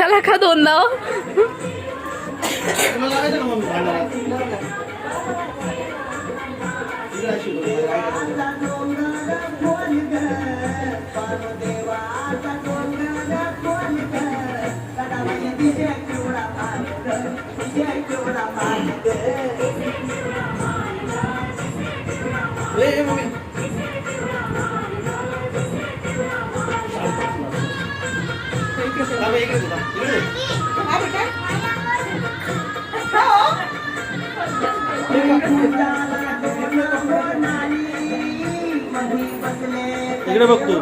एकट्याला का दोनदा हो? इकडे बघतो.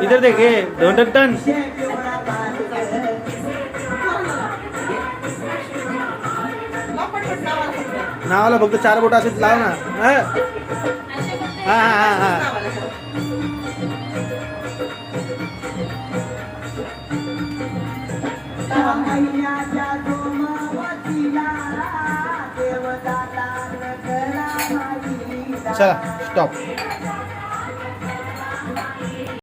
इधर देखे दोन टन नावाला फक्त 4 बोट असेच लाव ना. हा हा हा हा चला स्टॉप.